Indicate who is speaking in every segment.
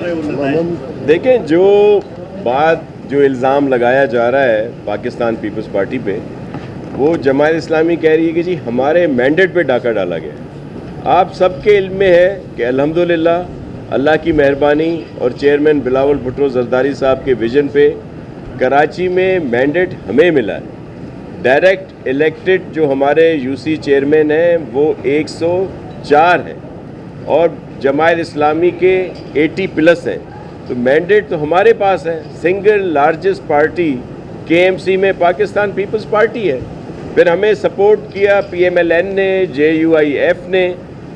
Speaker 1: देखें, जो बात जो इल्ज़ाम लगाया जा रहा है पाकिस्तान पीपल्स पार्टी पे, वो जमात इस्लामी कह रही है कि जी हमारे मैंडेट पे डाका डाला गया। आप सबके इल्म में है कि अल्हम्दुलिल्लाह अल्लाह की मेहरबानी और चेयरमैन बिलावल भुट्टो जरदारी साहब के विजन पे कराची में मैंडेट हमें मिला है। डायरेक्ट इलेक्टेड जो हमारे यूसी चेयरमैन हैं वो 104 हैं और जमात इस्लामी के 80 प्लस हैं, तो मैंडेट तो हमारे पास है। सिंगल लार्जेस्ट पार्टी केएमसी में पाकिस्तान पीपल्स पार्टी है। फिर हमें सपोर्ट किया पीएमएलएन ने, जेयूआईएफ ने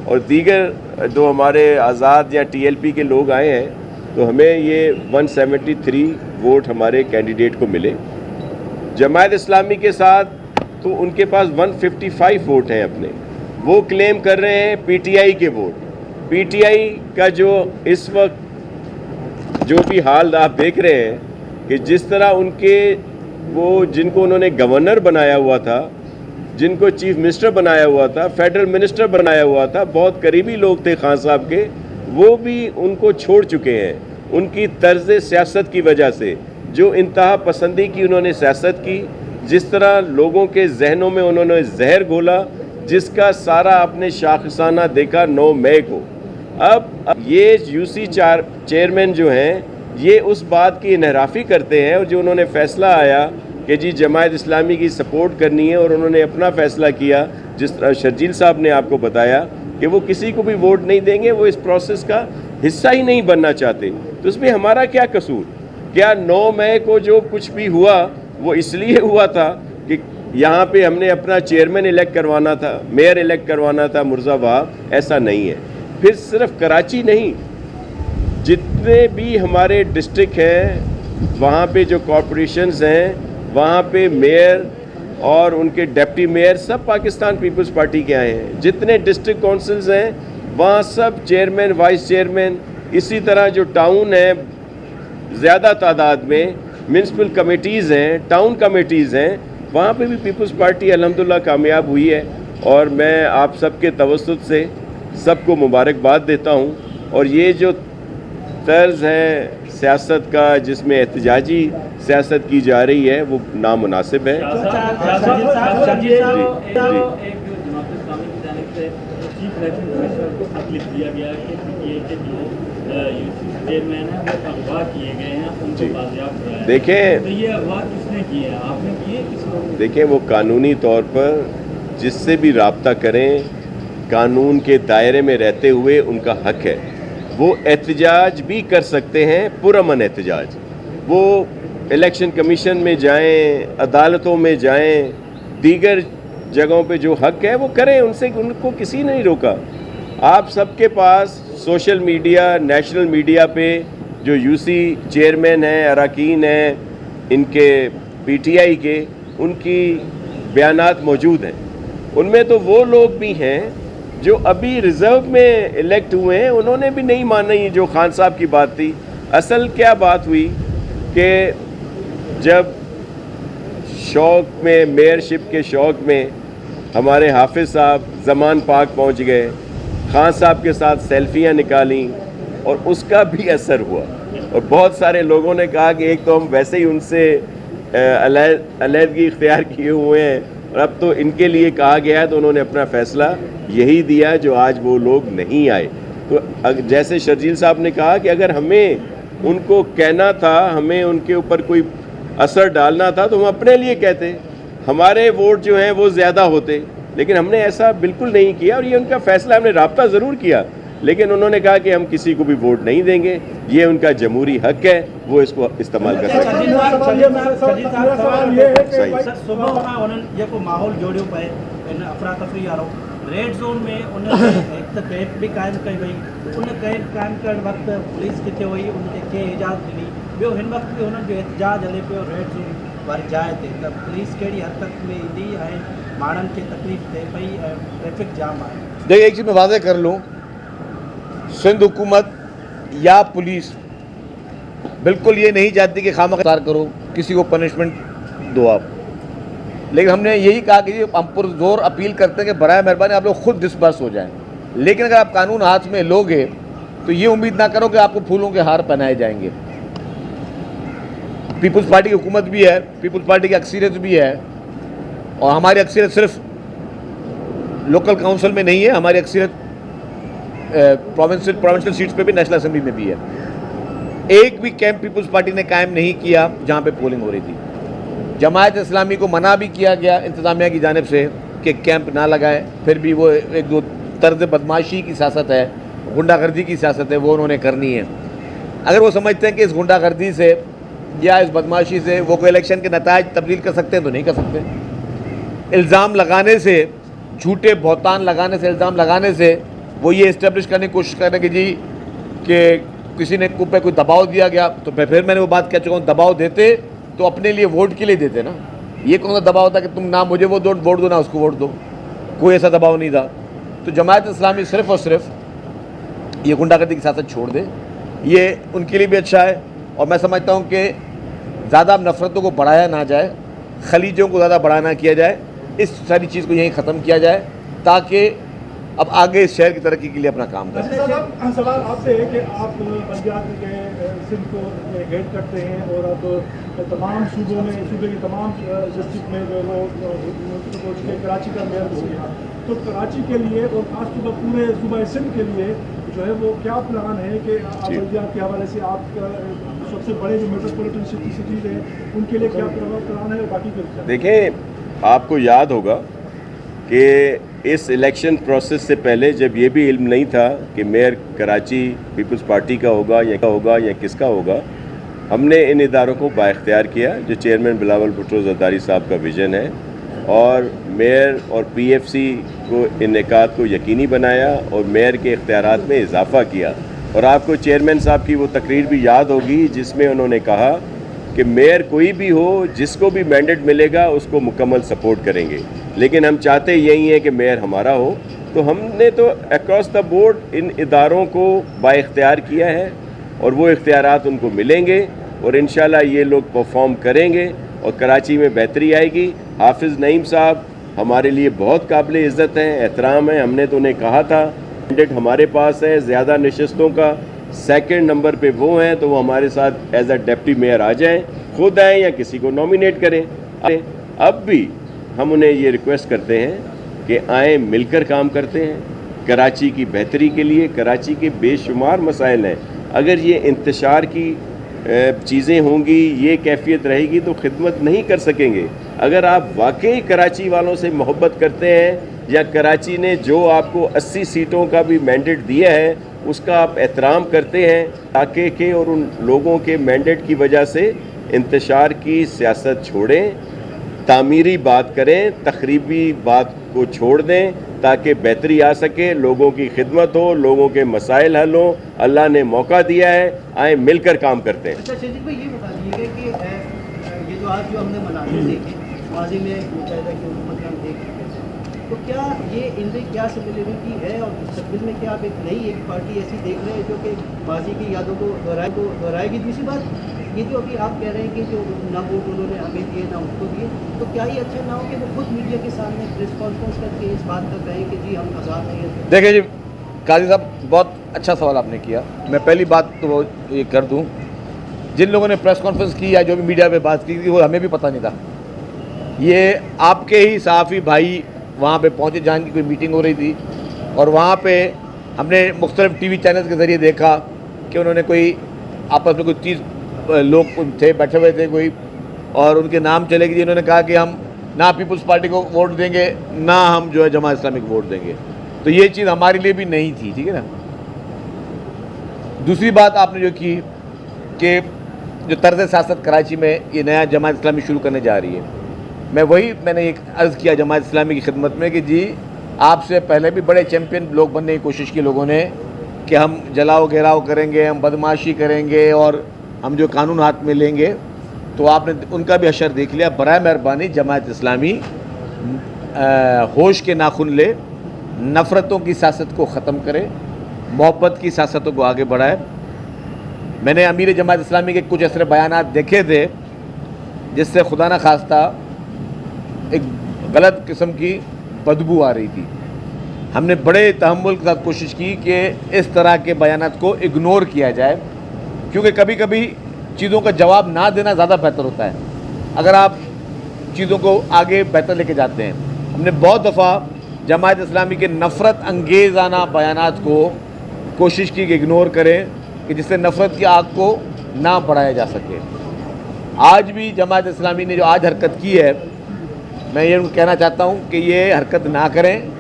Speaker 1: और दीगर जो हमारे आज़ाद या टीएलपी के लोग आए हैं, तो हमें ये 173 वोट हमारे कैंडिडेट को मिले। जमात इस्लामी के साथ तो उनके पास 155 वोट हैं अपने, वो क्लेम कर रहे हैं पीटीआई के वोट। पीटीआई का जो इस वक्त जो भी हाल आप देख रहे हैं कि जिस तरह उनके वो जिनको उन्होंने गवर्नर बनाया हुआ था, जिनको चीफ मिनिस्टर बनाया हुआ था, फेडरल मिनिस्टर बनाया हुआ था, बहुत करीबी लोग थे खान साहब के, वो भी उनको छोड़ चुके हैं। उनकी तर्ज सियासत की वजह से जो इंतहा पसंदी की उन्होंने सियासत की, जिस तरह लोगों के जहनों में उन्होंने जहर घोला, जिसका सारा आपने शाखसाना देखा 9 मई को। अब ये यूसी चेयरमैन जो हैं ये उस बात की इनहराफी करते हैं, और जो उन्होंने फ़ैसला आया कि जी जमात इस्लामी की सपोर्ट करनी है और उन्होंने अपना फ़ैसला किया, जिस तरह शर्जील साहब ने आपको बताया कि वो किसी को भी वोट नहीं देंगे, वो इस प्रोसेस का हिस्सा ही नहीं बनना चाहते, तो उसमें हमारा क्या कसूर? क्या 9 मई को जो कुछ भी हुआ वो इसलिए हुआ था कि यहाँ पे हमने अपना चेयरमैन इलेक्ट करवाना था, मेयर इलेक्ट करवाना था मुर्जा वहाब? ऐसा नहीं है। फिर सिर्फ कराची नहीं, जितने भी हमारे डिस्ट्रिक्ट हैं वहाँ पे जो कॉरपोरेशंस हैं वहाँ पे मेयर और उनके डिप्टी मेयर सब पाकिस्तान पीपल्स पार्टी के आए हैं। जितने डिस्ट्रिक्ट काउंसिल्स हैं वहाँ सब चेयरमैन, वाइस चेयरमैन, इसी तरह जो टाउन है ज़्यादा तादाद में म्यूनसिपल कमेटीज़ हैं, टाउन कमेटीज़ हैं, वहाँ पे भी पीपल्स पार्टी अल्हम्दुलिल्लाह कामयाब हुई है। और मैं आप सबके तवस्सुत से सबको मुबारकबाद देता हूँ। और ये जो तर्ज़ है सियासत का जिसमें एहतजाजी सियासत की जा रही है वो नामुनासिब है। देखें, देखें वो कानूनी तौर पर जिससे भी राब्ता करें, कानून के दायरे में रहते हुए उनका हक है, वो एहतजाज भी कर सकते हैं, पुरअमन एहतजाज। वो इलेक्शन कमीशन में जाएं, अदालतों में जाएं, दीगर जगहों पे जो हक है वो करें, उनसे उनको किसी ने नहीं रोका। आप सबके पास सोशल मीडिया, नेशनल मीडिया पे जो यूसी चेयरमैन हैं, अरकान हैं इनके पीटीआई के, उनकी बयानात मौजूद हैं। उनमें तो वो लोग भी हैं जो अभी रिज़र्व में इलेक्ट हुए हैं, उन्होंने भी नहीं मानी जो खान साहब की बात थी। असल क्या बात हुई कि जब शौक़ में, मेयरशिप के शौक़ में हमारे हाफिज़ साहब ज़मान पाक पहुंच गए, खान साहब के साथ सेल्फियां निकाली और उसका भी असर हुआ। और बहुत सारे लोगों ने कहा कि एक तो हम वैसे ही उनसे अलहदगी इख्तियार किए हुए हैं और अब तो इनके लिए कहा गया है, तो उन्होंने अपना फ़ैसला यही दिया जो आज वो लोग नहीं आए। तो जैसे शर्जील साहब ने कहा कि अगर हमें उनको कहना था, हमें उनके ऊपर कोई असर डालना था तो हम अपने लिए कहते, हमारे वोट जो हैं वो ज़्यादा होते, लेकिन हमने ऐसा बिल्कुल नहीं किया। और ये उनका फ़ैसला, हमने राब्ता ज़रूर किया, लेकिन उन्होंने कहा कि हम किसी को भी वोट नहीं देंगे, ये उनका जमहूरी हक है, वो इसको इस्तेमाल कर सकते हैं।
Speaker 2: माहौल जोड़ियो पे अफरा तफरी वारो रेड जोन में उन्होंने एक तो कैंप भी कायम कई वई, उन कैंप कायम करण वक्त पुलिस किथे हुई, उनके के इजाज़त ॾिनी, ॿियो हिन वक्त भी उन्हनि जो एहतजाज हले पियो रेड जोन वारी जाइ ते, त पुलिस कहिड़ी हद तक में ईंदी ऐं माण्हुनि खे तकलीफ़ थिए पई ऐं ट्रैफिक जाम आहे?
Speaker 3: देखिए, एक चीज़ मैं वाज़े कर लूँ, सिंध हुकूमत या पुलिस बिल्कुल ये नहीं चाहती कि खामख्वार करो, किसी को पनिशमेंट दो आप, लेकिन हमने यही कहा कि हम पुरजोर अपील करते हैं कि बराए मेहरबानी आप लोग खुद डिस्पर्स हो जाएं। लेकिन अगर आप कानून हाथ में लोगे تو یہ امید نہ کرو کہ آپ کو پھولوں کے ہار پہنائے جائیں گے. پیپلز پارٹی کی حکومت بھی ہے, پیپلز پارٹی کی اکثریت بھی ہے, اور ہماری اکثریت صرف لوکل کونسل میں نہیں ہے, ہماری اکثریت پروونشل سیٹس پہ بھی, نیشنل اسمبلی میں بھی ہے. ایک بھی کیمپ پیپلز پارٹی نے قائم نہیں کیا جہاں پہ پولنگ ہو رہی تھی. جماعت اسلامی کو منع بھی کیا گیا انتظامیہ کی جانب سے کہ کیمپ نہ لگائے, پھر بھی وہ ایک جو طرز بدماشی کی سیاست ہے, غنڈہ گردی کی سیاست ہے, وہ انہوں نے کرنی ہے. اگر وہ سمجھتے ہیں کہ اس غنڈہ گردی سے یا اس بدماشی سے وہ کوئی الیکشن کے نتائج تبدیل کر سکتے ہیں تو نہیں کر سکتے. الزام لگانے سے, جھوٹے بہتان لگانے سے, الزام لگانے سے وہ یہ اسٹیبلش کرنے کی کوشش کر رہے ہیں کہ جی کہ کسی نے پہ کوئی دباؤ دیا گیا. تو پھر میں نے وہ بات کہہ چکا ہوں, دباؤ دیتے تو اپنے لیے ووٹ کے لیے دیتے نا. یہ کون سا دباؤ تھا کہ تم نہ مجھے وہ ووٹ دو نہ اس کو ووٹ دو؟ کوئی ایسا دباؤ نہیں تھا. تو جماعت اسلامی صرف اور صرف یہ غنڈہ گردی کی سیاست چھوڑ دے, یہ ان کے لیے بھی اچھا ہے. اور میں سمجھتا ہوں کہ زیادہ نفرتوں کو بڑھایا نہ جائے, خلیجوں کو زیادہ بڑھانا کیا جائے, اس ساری چیز کو یہیں ختم کیا جائے تاکہ اب آگے اس شہر کی ترقی کے لیے اپنا کام کریں.
Speaker 4: سوال آپ سے ہے کہ آپ پنجاب کے سندھ کو ہیڈ کرتے ہیں اور آپ تمام صوبوں میں, صوبے کی تمام ڈسٹرکٹ میں جو وہ کراچی کا میئر ہو گیا, تو کراچی کے لیے اور خاص طور پر پورے صوبہ سندھ کے لیے جو ہے وہ کیا پلان ہے کہ بلدیات کے حوالے سے آپ کا سب سے بڑے جو میٹروپولیٹن سٹیز ہیں ان کے لیے کیا پلان ہے, اور باقی کے
Speaker 1: دیکھیں, آپ کو یاد ہوگا کہ اس الیکشن پروسیس سے پہلے جب یہ بھی علم نہیں تھا کہ میئر کراچی پیپلز پارٹی کا ہوگا یا کس کا ہوگا, ہم نے ان اداروں کو بااختیار کیا جو چیئرمین بلاول بھٹو زرداری صاحب کا ویژن ہے, اور میئر اور پی ایف سی کو انعقاد کو یقینی بنایا اور میئر کے اختیارات میں اضافہ کیا. اور آپ کو چیئرمین صاحب کی وہ تقریر بھی یاد ہوگی جس میں انہوں نے کہا کہ میئر کوئی بھی ہو, جس کو بھی مینڈیٹ ملے گا اس کو مکمل سپورٹ کریں گے, لیکن ہم چاہتے یہی ہیں کہ میئر ہمارا ہو. تو ہم نے تو اکراس دا بورڈ ان اداروں کو بااختیار کیا ہے, اور وہ اختیارات ان کو ملیں گے, اور انشاءاللہ یہ لوگ پرفارم کریں گے اور کراچی میں بہتری آئے گی. حافظ نعیم صاحب ہمارے لیے بہت قابل عزت ہیں, احترام ہے. ہم نے تو انہیں کہا تھا مینڈیٹ ہمارے پاس ہے زیادہ نشستوں کا, سیکنڈ نمبر پہ وہ ہیں, تو وہ ہمارے ساتھ ایز اے ڈپٹی میئر آ جائیں, خود آئیں یا کسی کو نامینیٹ کریں. اب بھی ہم انہیں یہ ریکویسٹ کرتے ہیں کہ آئیں, مل کر کام کرتے ہیں کراچی کی بہتری کے لیے. کراچی کے بے شمار مسائل ہیں, اگر یہ انتشار کی چیزیں ہوں گی, یہ کیفیت رہے گی تو خدمت نہیں کر سکیں گے. اگر آپ واقعی کراچی والوں سے محبت کرتے ہیں, یا کراچی نے جو آپ کو 80 سیٹوں کا بھی مینڈیٹ دیا ہے اس کا آپ احترام کرتے ہیں, تاکہ کہ اور ان لوگوں کے مینڈیٹ کی وجہ سے انتشار کی سیاست چھوڑیں, تعمیری بات کریں, تخریبی بات کو چھوڑ دیں, تاکہ بہتری آ سکے, لوگوں کی خدمت ہو, لوگوں کے مسائل حل ہوں. اللہ نے موقع دیا ہے, آئیں مل کر کام کرتے ہیں.
Speaker 2: اچھا شہزاد بھائی, یہ بتا دیجیے کہ یہ جو آج جو ہم نے مناظر دیکھے ماضی میں متحدہ کی حکومت میں ہم دیکھ رہے ہیں, تو کیا یہ ان میں کیا سملرٹی ہے, اور مستقبل میں کیا آپ ایک پارٹی ایسی دیکھ رہے ہیں جو کہ ماضی کی یادوں کو دہرائے گی؟ دوسری بات یہ جو ابھی آپ کہہ رہے ہیں کہ جو نہ ووٹ انہوں نے ہمیں دیے نہ اس کو دیے, تو کیا یہ اچھا نہ ہو کہ وہ خود میڈیا کے سامنے پریس کانفرنس کر کے اس بات کا کہیں کہ جی ہم آزاد نہیں ہیں؟
Speaker 3: دیکھیں جی قاضی صاحب, بہت اچھا سوال آپ نے کیا. میں پہلی بات تو وہ یہ کر دوں, جن لوگوں نے پریس کانفرنس کی یا جو بھی میڈیا پہ بات کی وہ ہمیں بھی پتہ نہیں تھا. یہ آپ کے ہی صحافی بھائی وہاں پہ پہنچے جہاں کی کوئی میٹنگ ہو رہی تھی, اور وہاں پہ ہم نے مختلف ٹی وی چینلز کے ذریعے دیکھا کہ انہوں نے کوئی آپس میں کوئی 30 لوگ تھے بیٹھے ہوئے تھے کوئی, اور ان کے نام چلے گئے. انہوں نے کہا کہ ہم نہ پیپلز پارٹی کو ووٹ دیں گے نہ ہم جو ہے جماعت اسلامی کو ووٹ دیں گے. تو یہ چیز ہمارے لیے بھی نہیں تھی, ٹھیک ہے نا. دوسری بات آپ نے جو کی کہ جو طرز سیاست کراچی میں یہ نیا جماعت اسلامی شروع کرنے جا رہی ہے, میں نے ایک عرض کیا جماعت اسلامی کی خدمت میں کہ جی آپ سے پہلے بھی بڑے چیمپئن لوگ بننے کی کوشش کی لوگوں نے کہ ہم جلاؤ گھیراؤ کریں گے, ہم بدماشی کریں گے, اور ہم جو قانون ہاتھ میں لیں گے. تو آپ نے ان کا بھی حشر دیکھ لیا. برائے مہربانی جماعت اسلامی ہوش کے ناخن لے, نفرتوں کی سیاست کو ختم کرے, محبت کی سیاستوں کو آگے بڑھائے. میں نے امیر جماعت اسلامی کے کچھ ایسے بیانات دیکھے تھے جس سے خدا نہ خواستہ ایک غلط قسم کی بدبو آ رہی تھی. हमने बड़े तहम्मुल के साथ कोशिश की कि इस तरह के बयानात को इग्नोर किया जाए, क्योंकि कभी कभी चीज़ों का जवाब ना देना ज़्यादा बेहतर होता है अगर आप चीज़ों को आगे बेहतर लेके जाते हैं। हमने बहुत दफ़ा जमात इस्लामी के नफ़रत अंगेज़ाना बयानात को कोशिश की कि इग्नोर करें कि जिससे नफ़रत की आग को ना बढ़ाया जा सके। आज भी जमात इस्लामी ने जो आज हरकत की है, मैं ये उनको कहना चाहता हूँ कि ये हरकत ना करें।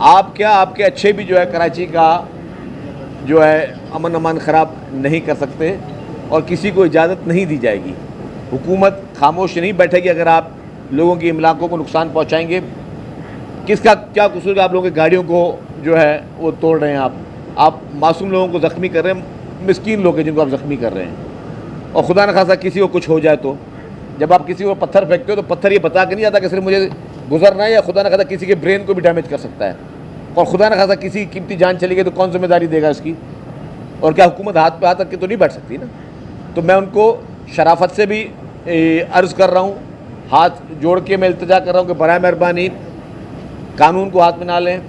Speaker 3: आप क्या आपके अच्छे भी जो है कराची का जो है अमन अमान ख़राब नहीं कर सकते और किसी को इजाज़त नहीं दी जाएगी। हुकूमत खामोश नहीं बैठेगी अगर आप लोगों की इमलाकों को नुकसान पहुँचाएंगे। किसका क्या कसूर आप लोगों की गाड़ियों को जो है वो तोड़ रहे हैं, आप मासूम लोगों को ज़ख्मी कर रहे हैं, मिस्कीन लोग हैं जिनको आप ज़ख्मी कर रहे हैं। और खुदा न खासा किसी को कुछ हो जाए तो जब आप किसी को पत्थर फेंकते हो तो पत्थर ये बता के नहीं आता कि सिर्फ मुझे गुजरना है, या खुदा न खासा किसी के ब्रेन को भी डैमेज कर सकता है, और खुदा न खासा किसी की कीमती जान चली गई तो कौन जिम्मेदारी देगा इसकी। और क्या हुकूमत हाथ पे हाथ रख के तो नहीं बैठ सकती ना। तो मैं उनको शराफत से भी अर्ज़ कर रहा हूँ, हाथ जोड़ के मैं इल्तिजा कर रहा हूँ कि बराए मेहरबानी कानून को हाथ में ना लें,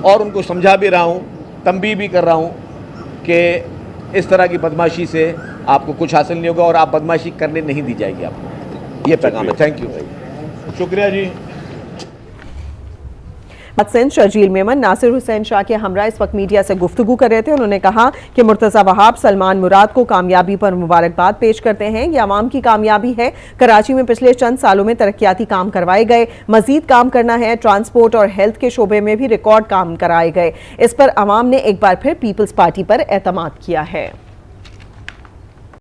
Speaker 3: और उनको समझा भी रहा हूँ, तंबीह भी कर रहा हूँ कि इस तरह की बदमाशी से आपको कुछ हासिल नहीं होगा और आप बदमाशी करने नहीं दी जाएगी आपको। ये पैगाम है। थैंक यू भाई, शुक्रिया जी।
Speaker 5: सिंध शर्जील मेमन नासिर हुसैन शाह के हमरा इस वक्त मीडिया से गुफ्तगू कर रहे थे। उन्होंने कहा कि मुर्तज़ा वहाब सलमान मुराद को कामयाबी पर मुबारकबाद पेश करते हैं। ये आवाम की कामयाबी है। कराची में पिछले चंद सालों में तरक्याती काम करवाए गए, मजीद काम करना है। ट्रांसपोर्ट और हेल्थ के शोबे में भी रिकॉर्ड काम कराए गए। इस पर आवाम ने एक बार फिर पीपल्स पार्टी पर एतमाद किया है।